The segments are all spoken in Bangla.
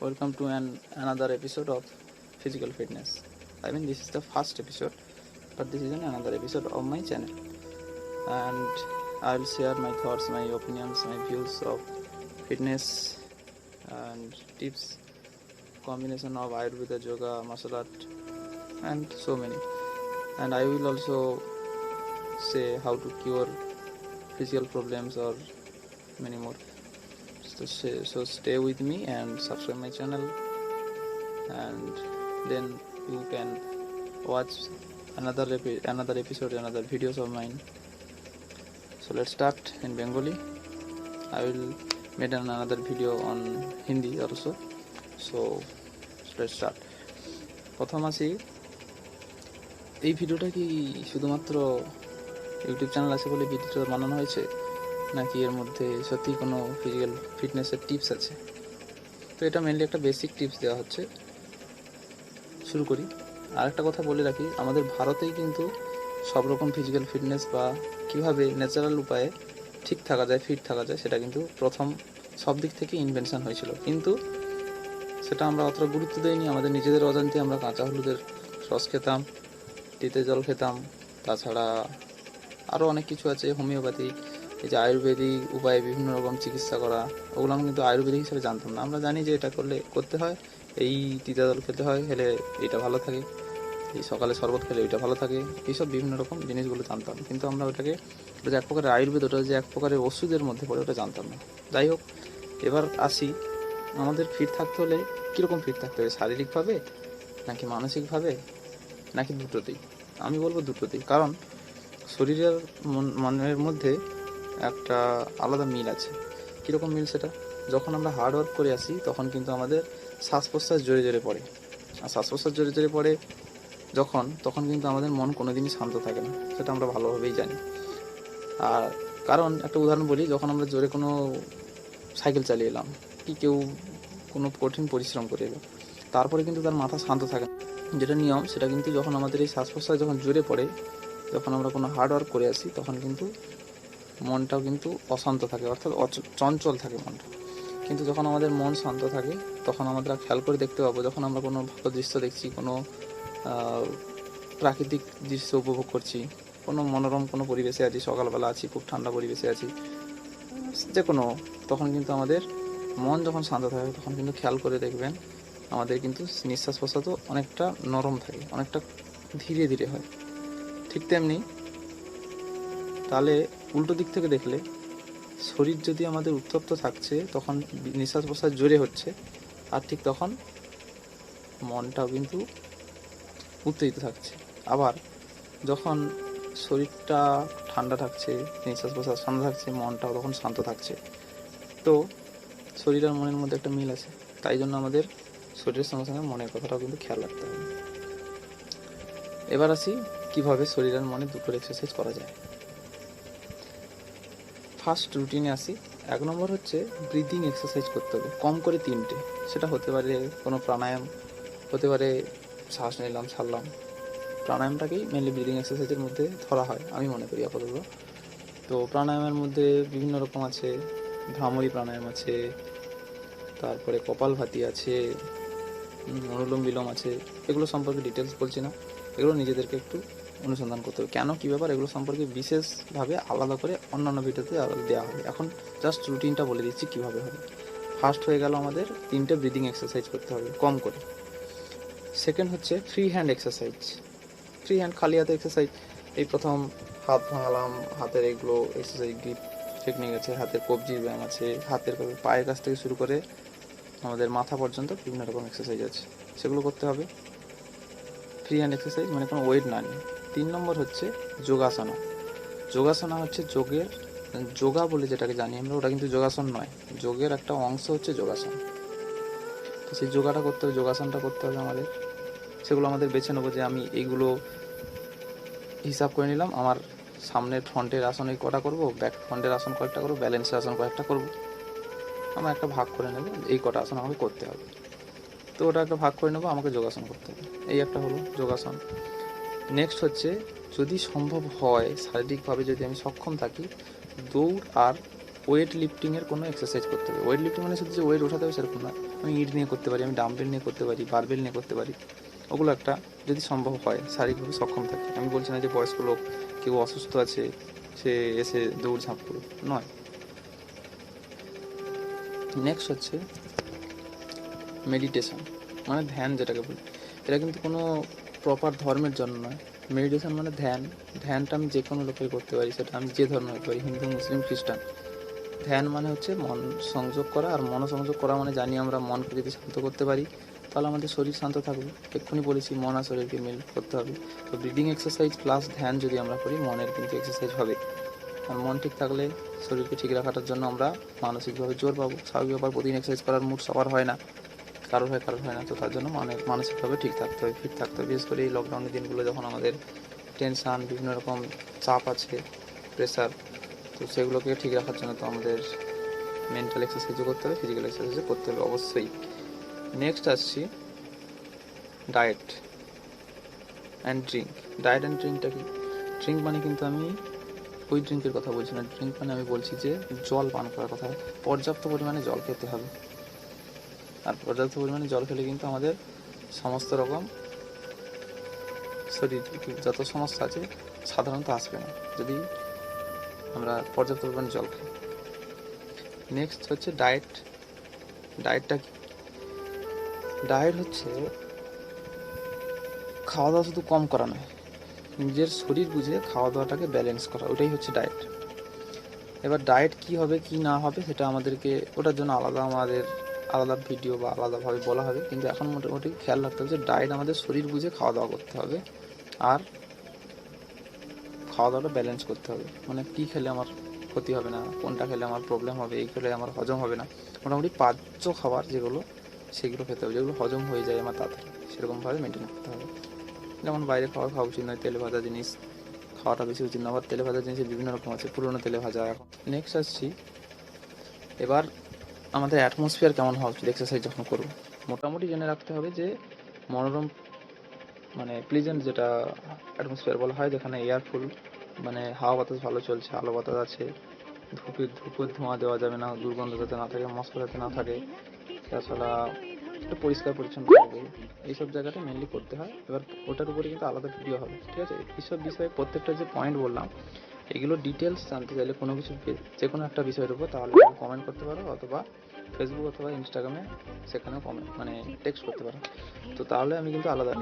Welcome to another episode of physical fitness. I mean, this is the first episode, but this is another episode of my channel, and I'll share my thoughts, my opinions, my views of fitness and tips, combination of Ayurveda, yoga, martial art, and so many. And I will also say how to cure physical problems or many more. So stay with me and subscribe my channel, and then you can watch another episode, another videos of mine. So let's start in Bengali. I will make another video on Hindi also. So let's start. প্রথম আসি, এই ভিডিওটা কি শুধুমাত্র ইউটিউব চ্যানেল আছে বলে ভিডিওটা বানানো হয়েছে, নাকি এর মধ্যে সত্যি কোনো ফিজিক্যাল ফিটনেসের টিপস আছে? তো এটা মেনলি একটা বেসিক টিপস দেওয়া হচ্ছে। শুরু করি। আর একটা কথা বলে রাখি, আমাদের ভারতেই কিন্তু সব রকম ফিজিক্যাল ফিটনেস বা কীভাবে ন্যাচারাল উপায়ে ঠিক থাকা যায়, ফিট থাকা যায়, সেটা কিন্তু প্রথম সব দিক থেকে ইনভেনশন হয়েছিল, কিন্তু সেটা আমরা অতটা গুরুত্ব দিইনি। আমাদের নিজেদের অজান্তে আমরা কাঁচা হলুদের রস খেতাম, তিতে জল খেতাম, তাছাড়া আরও অনেক কিছু আছে, হোমিওপ্যাথি, এই যে আয়ুর্বেদিক উপায়ে বিভিন্ন রকম চিকিৎসা করা, ওগুলো আমি কিন্তু আয়ুর্বেদিক হিসেবে জানতাম না। আমরা জানি যে এটা করতে হয়, এই তিতা জল খেতে হয়, খেলে এইটা ভালো থাকে, এই সকালে শরবত খেলে ওইটা ভালো থাকে, এইসব বিভিন্ন রকম জিনিসগুলো জানতাম, কিন্তু আমরা ওটা যে এক প্রকারের আয়ুর্বেদ, ওটা যে এক প্রকারের ওষুধের মধ্যে পড়ে, ওটা জানতাম না। যাই হোক, এবার আসি, আমাদের ফিট থাকতে হলে কীরকম ফিট থাকতে হবে? শারীরিকভাবে নাকি মানসিকভাবে নাকি দুটোতেই? আমি বলবো দুটোতেই, কারণ শরীরের মনের মধ্যে একটা আলাদা মিল আছে। কীরকম মিল সেটা? যখন আমরা হার্ড ওয়ার্ক করে আসি, তখন কিন্তু আমাদের শ্বাস প্রশ্বাস জোরে জোরে পড়ে, আর শ্বাস প্রশ্বাস জোরে জোরে পড়ে তখন কিন্তু আমাদের মন কোনোদিনই শান্ত থাকে না, সেটা আমরা ভালোভাবেই জানি। আর কারণ একটা উদাহরণ বলি, যখন আমরা জোরে কোনো সাইকেল চালিয়ে এলাম, কি কেউ কোনো কঠিন পরিশ্রম করে এলো, তারপরে কিন্তু তার মাথা শান্ত থাকে না। যেটা নিয়ম, সেটা কিন্তু যখন আমাদের এই শ্বাস প্রশ্বাস যখন জোরে পড়ে, যখন আমরা কোনো হার্ড ওয়ার্ক করে আসি, তখন কিন্তু মনটাও কিন্তু অশান্ত থাকে, অর্থাৎ চঞ্চল থাকে মনটা। কিন্তু যখন আমাদের মন শান্ত থাকে, তখন আমরা খেয়াল করে দেখতে পাবো, যখন আমরা কোনো ভালো দৃশ্য দেখছি, কোনো প্রাকৃতিক দৃশ্য উপভোগ করছি, কোনো মনোরম কোনো পরিবেশে আছি, সকালবেলা আছি, খুব ঠান্ডা পরিবেশে আছি, যে কোনো, তখন কিন্তু আমাদের মন যখন শান্ত থাকে, তখন কিন্তু খেয়াল করে দেখবেন আমাদের কিন্তু নিঃশ্বাস প্রশ্বাসও অনেকটা নরম থাকে, অনেকটা ধীরে ধীরে হয়। ঠিক তেমনি তাহলে উল্টো দিক থেকে দেখলে, শরীর যদি আমাদের উত্তপ্ত থাকছে, তখন নিঃশ্বাস প্রশ্বাস জোরে হচ্ছে, আর ঠিক তখন মনটাও কিন্তু উত্তেজিত থাকছে। আবার যখন শরীরটা ঠান্ডা থাকছে, নিঃশ্বাস প্রশ্বাস ঠান্ডা থাকছে, মনটাও তখন শান্ত থাকছে। তো শরীর আর মনের মধ্যে একটা মিল আছে, তাই জন্য আমাদের শরীরের সঙ্গে সঙ্গে মনের কথাটাও কিন্তু খেয়াল রাখতে হবে। এবার আসি কীভাবে শরীর আর মনে দুটোর এক্সারসাইজ করা যায়। ফার্স্ট রুটিনে আসি। 1 নম্বর হচ্ছে ব্রিদিং এক্সারসাইজ করতে হবে, কম করে 3টে। সেটা হতে পারে কোনো প্রাণায়াম, হতে পারে শ্বাস নিলাম ছাড়লাম। প্রাণায়ামটাকেই মেনলি ব্রিদিং এক্সারসাইজের মধ্যে ধরা হয়, আমি মনে করি আপাতত। তো প্রাণায়ামের মধ্যে বিভিন্ন রকম আছে, ভ্রামরী প্রাণায়াম আছে, তারপরে কপালভাতি আছে, অনুলোম বিলোম আছে। এগুলো সম্পর্কে ডিটেলস বলছি না, এগুলো নিজেদেরকে একটু অনুসন্ধান করতে হবে, কেন কী ব্যাপার, এগুলো সম্পর্কে বিশেষভাবে আলাদা করে অন্যান্য ভিডিওতে দেওয়া হবে। এখন জাস্ট রুটিনটা বলে দিচ্ছি কীভাবে হবে। ফার্স্ট হয়ে গেল, আমাদের 3টে ব্রিদিং এক্সারসাইজ করতে হবে কম করে। সেকেন্ড হচ্ছে free hand exercise, free hand খালি হাতে এক্সারসাইজ। এই প্রথম হাত ভাঙালাম, হাতের এগুলো এক্সারসাইজ, গ্রিপ টেকনিক আছে, হাতের কবজির ব্যায়াম আছে, হাতের পায়ের কাছ থেকে শুরু করে আমাদের মাথা পর্যন্ত বিভিন্ন রকম এক্সারসাইজ আছে, সেগুলো করতে হবে। ফ্রি হ্যান্ড এক্সারসাইজ মানে কোনো ওয়েট না নিয়ে। 3 নম্বর হচ্ছে যোগাসনা। যোগাসনা হচ্ছে যোগা বলে যেটাকে জানি আমরা, ওটা কিন্তু যোগাসন নয়, যোগের একটা অংশ হচ্ছে যোগাসন। তো সেই যোগাটা করতে হবে, যোগাসনটা করতে হবে আমাদের। সেগুলো আমাদের বেছে নেবো, যে আমি এইগুলো হিসাব করে নিলাম, আমার সামনের ফ্রন্টের আসন এই কটা করবো, ব্যাক ফ্রন্টের আসন কয়েকটা করবো, ব্যালেন্সের আসন কয়েকটা করবো। আমরা একটা ভাগ করে নেবো, এই কটা আসন আমাকে করতে হবে, তো ওটা একটা ভাগ করে নেবো, আমাকে যোগাসন করতে হবে। এই একটা হলো যোগাসন। নেক্সট হচ্ছে, যদি সম্ভব হয়, শারীরিকভাবে যদি আমি সক্ষম থাকি, দৌড় আর ওয়েট লিফটিংয়ের কোনো এক্সারসাইজ করতে হবে। ওয়েট লিফটিং মানে শুধু যে ওয়েট ওঠাতে হবে সেরকম না, আমি ইট নিয়ে করতে পারি, আমি ডাম্বেল নিয়ে করতে পারি, বারবেল নিয়ে করতে পারি। ওগুলো একটা যদি সম্ভব হয়, শারীরিকভাবে সক্ষম থাকে। আমি বলছি না যে বয়স্ক লোক কেউ অসুস্থ আছে সে এসে দৌড়ঝাঁপ করুক, নয়। নেক্সট হচ্ছে মেডিটেশন, মানে ধ্যান যেটাকে বলি। এটা কিন্তু কোনো প্রপার ধর্মের জন্য নয়। মেডিটেশন মানে ধ্যান। ধ্যানটা আমি যে কোনো লোকের করতে পারি, সেটা আমি যে ধর্ম হতে পারি, হিন্দু, মুসলিম, খ্রিস্টান। ধ্যান মানে হচ্ছে মন সংযোগ করা, আর মনোসংযোগ করা মানে জানি আমরা মনকে যদি শান্ত করতে পারি তাহলে আমাদের শরীর শান্ত থাকবে। এক্ষুনি বলেছি মন আর শরীরকে মিল করতে হবে। তো ব্রিদিং এক্সারসাইজ প্লাস ধ্যান যদি আমরা করি, মনের কিন্তু এক্সারসাইজ হবে। আর মন ঠিক থাকলে শরীরকে ঠিক রাখাটার জন্য আমরা মানসিকভাবে জোর পাবো। স্বাভাবিক ব্যাপার, প্রতিদিন এক্সারসাইজ করার মুড সবার হয় না, কারোর হয় না। তো তার জন্য মানসিকভাবে ঠিক থাকতে হবে, ফিট থাকতে হবে। বিশেষ করে এই লকডাউনের দিনগুলো যখন আমাদের টেনশান, বিভিন্ন রকম চাপ আছে, প্রেশার, তো সেগুলোকে ঠিক রাখার জন্য তো আমাদের মেন্টাল এক্সারসাইজও করতে হবে, ফিজিক্যাল এক্সারসাইজও করতে হবে অবশ্যই। নেক্সট আসছি diet and drink. Diet and ড্রিঙ্কটা কি? ড্রিঙ্ক মানে কিন্তু আমি ওই ড্রিঙ্কের কথা বলছি না। ড্রিঙ্ক মানে আমি বলছি যে জল পান করার কথা। পর্যাপ্ত পরিমাণে জল খেতে হবে। আর পর্যাপ্ত পরিমাণে জল খেলে কিন্তু আমাদের সমস্ত রকম শরীর যত সমস্যা আছে সাধারণত আসবে না, যদি আমরা পর্যাপ্ত পরিমাণে জল খাই। নেক্সট হচ্ছে ডায়েট। ডায়েটটা কি? ডায়েট হচ্ছে খাওয়া দাওয়া শুধু কম করা নয়, নিজের শরীর বুঝে খাওয়া দাওয়াটাকে ব্যালেন্স করা, ওটাই হচ্ছে ডায়েট। এবার ডায়েট কি হবে কি না হবে সেটা আমাদেরকে, ওটার জন্য আলাদা ভিডিও বা আলাদাভাবে বলা হবে। কিন্তু এখন মোটামুটি খেয়াল রাখতে হবে যে ডায়েট আমাদের শরীর বুঝে খাওয়া দাওয়া করতে হবে, আর খাওয়া দাওয়াটা ব্যালেন্স করতে হবে। মানে কী খেলে আমার ক্ষতি হবে না, কোনটা খেলে আমার প্রবলেম হবে, এই খেলে আমার হজম হবে না। মোটামুটি পাচ্য খাবার যেগুলো, সেগুলো খেতে হবে, যেগুলো হজম হয়ে যায় আমার তাড়াতাড়ি, সেরকমভাবে মেনটেন করতে হবে। যেমন বাইরে খাওয়া উচিত নয়, তেলে ভাজা জিনিস খাওয়াটা বেশি উচিত না। আবার তেলে ভাজা জিনিসের বিভিন্ন রকম আছে, পুরোনো তেলে ভাজা। এখন নেক্সট আসছি, এবার আমাদের অ্যাটমসফিয়ার কেমন হওয়া উচিত এক্সারসাইজ যখন করবো। মোটামুটি জেনে রাখতে হবে যে মনোরম, মানে প্লিজেন্ট যেটা অ্যাটমসফিয়ার বলা হয়, যেখানে এয়ারফুল, মানে হাওয়া বাতাস ভালো চলছে, আলো বাতাস আছে, ধূপের ধোঁয়া দেওয়া যাবে না, দুর্গন্ধ যাতে না থাকে, মশলা যাতে না থাকে, তাছাড়া একটু পরিষ্কার পরিচ্ছন্ন থাকবে। এইসব জায়গাটা মেনলি করতে হয়। এবার ওটার উপরে কিন্তু আলাদা ভিডিও হবে, ঠিক আছে? এইসব বিষয়ে প্রত্যেকটা যে পয়েন্ট বললাম, এগুলো ডিটেলস জানতে চাইলে কোনো কিছু, যে কোনো একটা বিষয়ের উপর, তাহলে কমেন্ট করতে পারো, অথবা ফেসবুক অথবা ইনস্টাগ্রামে সেখানেও কমেন্ট, মানে টেক্সট করতে পারো। তো তাহলে আমি কিন্তু আলাদা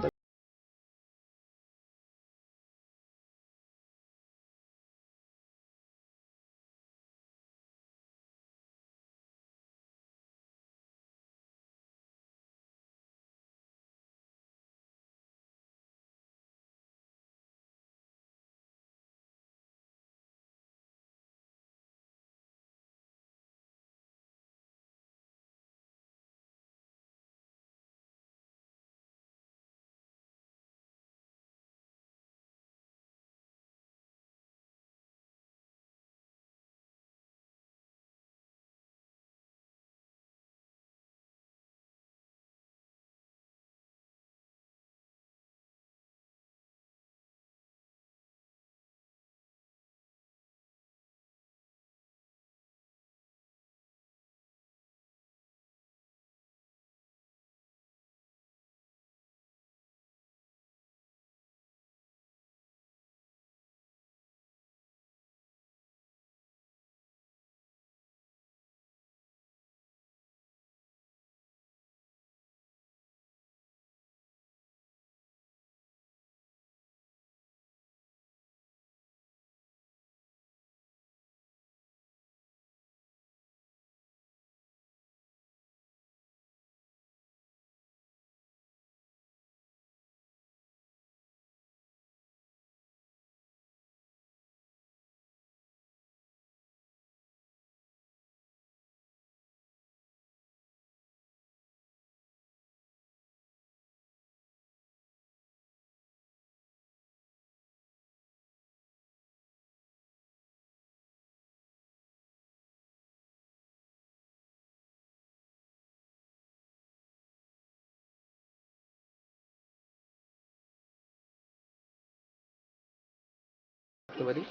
করতে পারি,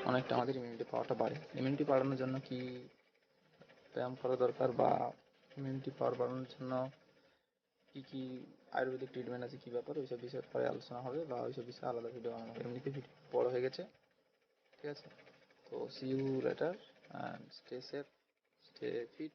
অনেকটা আমাদের ইমিউনিটি পাওয়ারটা বাড়ে। ইমিউনিটি বাড়ানোর জন্য কি ব্যায়াম করা দরকার বা ইমিউনিটি পাওয়ার বাড়ানোর জন্য কী কী আয়ুর্বেদিক ট্রিটমেন্ট আছে, কী ব্যাপার, ওইসব বিষয়ে পরে আলোচনা হবে, বা ওইসব বিষয়ে আলাদা ভিডিও বানানো হবে। এমনিতে ভিডিও বড় হয়ে গেছে, ঠিক আছে? তো see you later, and stay safe, stay fit,